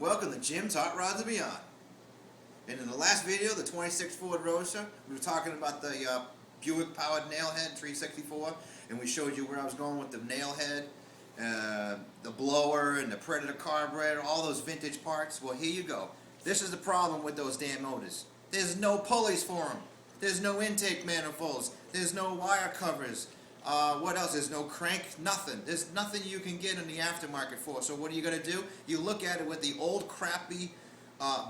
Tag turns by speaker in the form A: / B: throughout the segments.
A: Welcome to Jim's Hot Rods and Beyond. And in the last video, the 26 Ford Roadster, we were talking about the Buick powered Nailhead 364, and we showed you where I was going with the Nailhead, the blower, and the Predator carburetor, all those vintage parts. Well, here you go. This is the problem with those damn motors. There's no pulleys for them. There's no intake manifolds. There's no wire covers. What else? There's no crank, nothing. There's nothing you can get in the aftermarket for. So what are you going to do? You look at it with the old crappy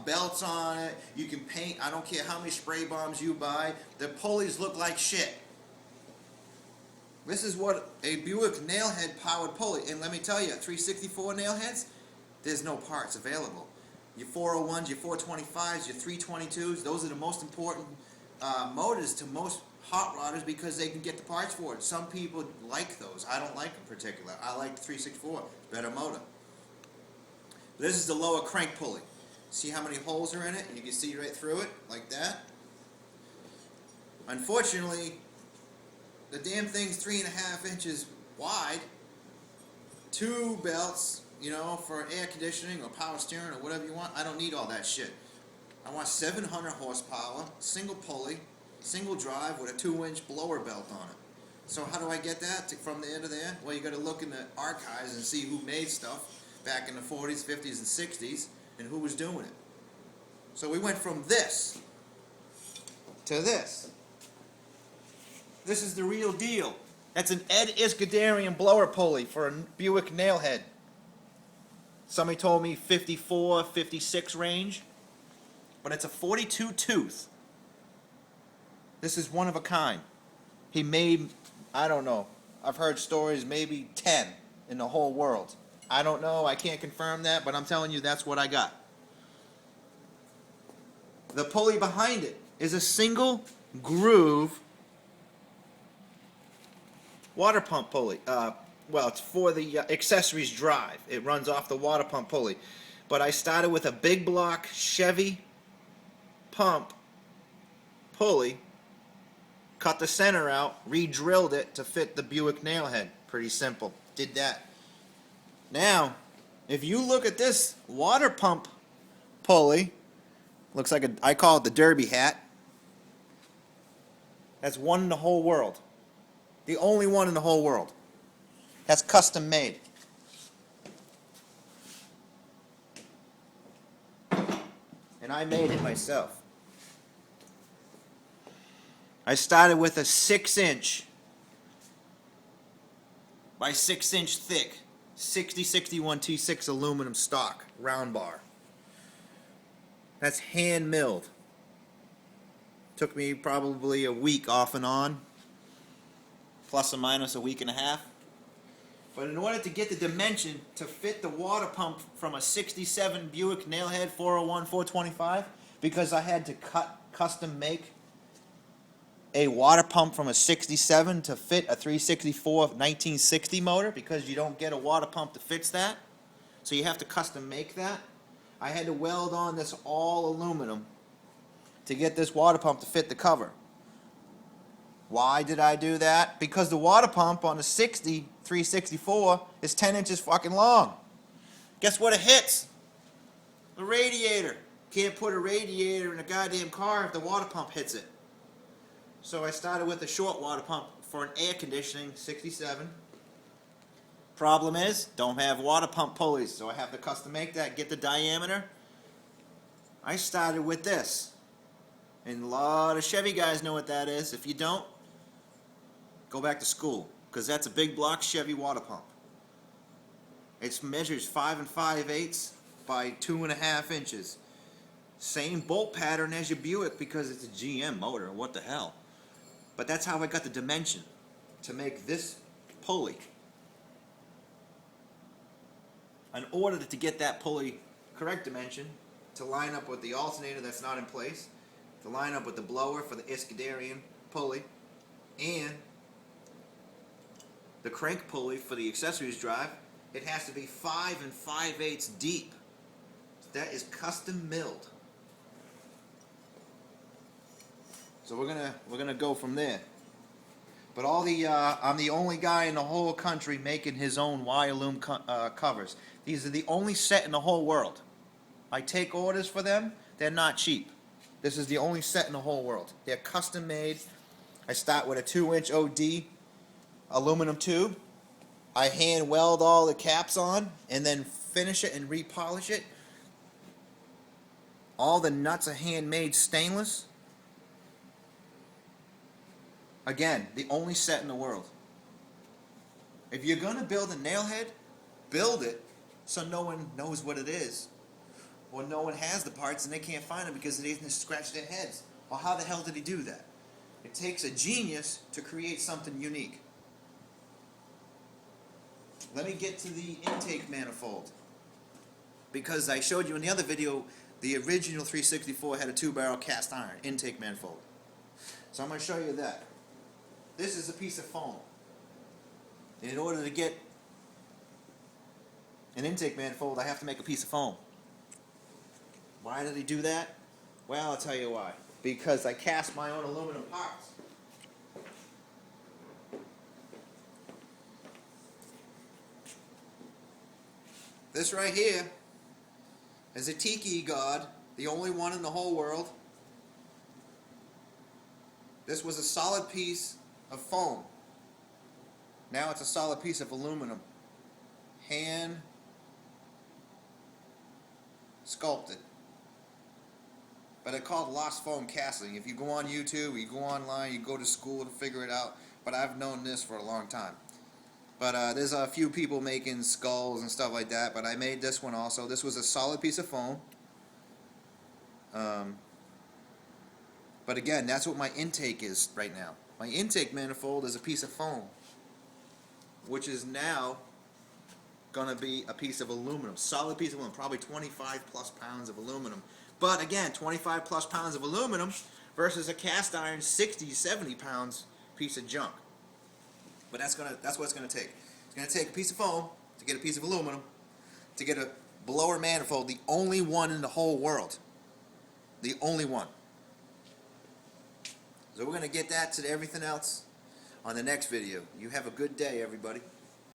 A: belts on it. You can paint, I don't care how many spray bombs you buy. The pulleys look like shit. This is what a Buick Nailhead powered pulley, and let me tell you, 364 Nailheads, there's no parts available. Your 401s, your 425s, your 322s, those are the most important motors to most hot rodders because they can get the parts for it. Some people like those. I don't like them particular. I like the 364. Better motor. This is the lower crank pulley. See how many holes are in it? You can see right through it, like that. Unfortunately, the damn thing's 3.5 inches wide. 2 belts, you know, for air conditioning or power steering or whatever you want. I don't need all that shit. I want 700 horsepower, single pulley, single drive with a 2-inch blower belt on it. So how do I get that from the end of there? Well, you got to look in the archives and see who made stuff back in the 40s, 50s, and 60s and who was doing it. So we went from this to this. This is the real deal. That's an Ed Iskandarian blower pulley for a Buick Nailhead. Somebody told me 54, 56 range, but it's a 42 tooth. This is one of a kind. He made, I don't know, I've heard stories, maybe 10 in the whole world. I don't know, I can't confirm that, but I'm telling you that's what I got. The pulley behind it is a single groove water pump pulley. Well, it's for the accessories drive. It runs off the water pump pulley. But I started with a big block Chevy pump pulley, cut the center out, re-drilled it to fit the Buick Nailhead. Pretty simple. Did that. Now, if you look at this water pump pulley, looks like I call it the derby hat. That's one in the whole world. The only one in the whole world. That's custom made. And I made it myself. I started with a 6-inch by 6-inch thick 6061 T6 aluminum stock round bar. That's hand milled. Took me probably a week off and on, plus or minus a week and a half. But in order to get the dimension to fit the water pump from a 67 Buick Nailhead 401 425, because I had to custom make a water pump from a 67 to fit a 364 1960 motor, because you don't get a water pump that fits that. So you have to custom make that. I had to weld on this all aluminum to get this water pump to fit the cover. Why did I do that? Because the water pump on the 60 364 is 10 inches fucking long. Guess what it hits? The radiator. Can't put a radiator in a goddamn car if the water pump hits it. So I started with a short water pump for an air conditioning 67. Problem is, don't have water pump pulleys, so I have to custom make that, get the diameter. I started with this. And a lot of Chevy guys know what that is. If you don't, go back to school, because that's a big block Chevy water pump. It measures 5 5/8 by 2.5 inches. Same bolt pattern as your Buick because it's a GM motor. What the hell? But that's how I got the dimension to make this pulley. In order to get that pulley correct dimension, to line up with the alternator that's not in place, to line up with the blower for the Iskandarian pulley, and the crank pulley for the accessories drive, it has to be 5 5/8 deep. That is custom milled. So we're gonna go from there. But all the I'm the only guy in the whole country making his own Wire Loom covers. These are the only set in the whole world. I take orders for them. They're not cheap. This is the only set in the whole world. They're custom made. I start with a 2-inch OD aluminum tube. I hand weld all the caps on and then finish it and repolish it. All the nuts are handmade stainless. Again, the only set in the world. If you're going to build a Nailhead, build it so no one knows what it is. Or no one has the parts and they can't find them because they didn't scratch their heads. Well, how the hell did he do that? It takes a genius to create something unique. Let me get to the intake manifold. Because I showed you in the other video, the original 364 had a 2-barrel cast iron intake manifold. So I'm going to show you that. This is a piece of foam. In order to get an intake manifold, I have to make a piece of foam. Why did he do that? Well, I'll tell you why. Because I cast my own aluminum parts. This right here is a tiki god, the only one in the whole world. This was a solid piece of foam. Now it's a solid piece of aluminum. Hand sculpted. But it's called lost foam casting. If you go on YouTube, you go online, you go to school to figure it out. But I've known this for a long time. But there's a few people making skulls and stuff like that. But I made this one also. This was a solid piece of foam. But again, that's what my intake is right now. My intake manifold is a piece of foam, which is now going to be a piece of aluminum. Solid piece of aluminum. Probably 25 plus pounds of aluminum. But again, 25 plus pounds of aluminum versus a cast iron 60, 70 pounds piece of junk. But that's what it's going to take. It's going to take a piece of foam to get a piece of aluminum, to get a blower manifold, the only one in the whole world. The only one. So we're going to get that to everything else on the next video. You have a good day, everybody.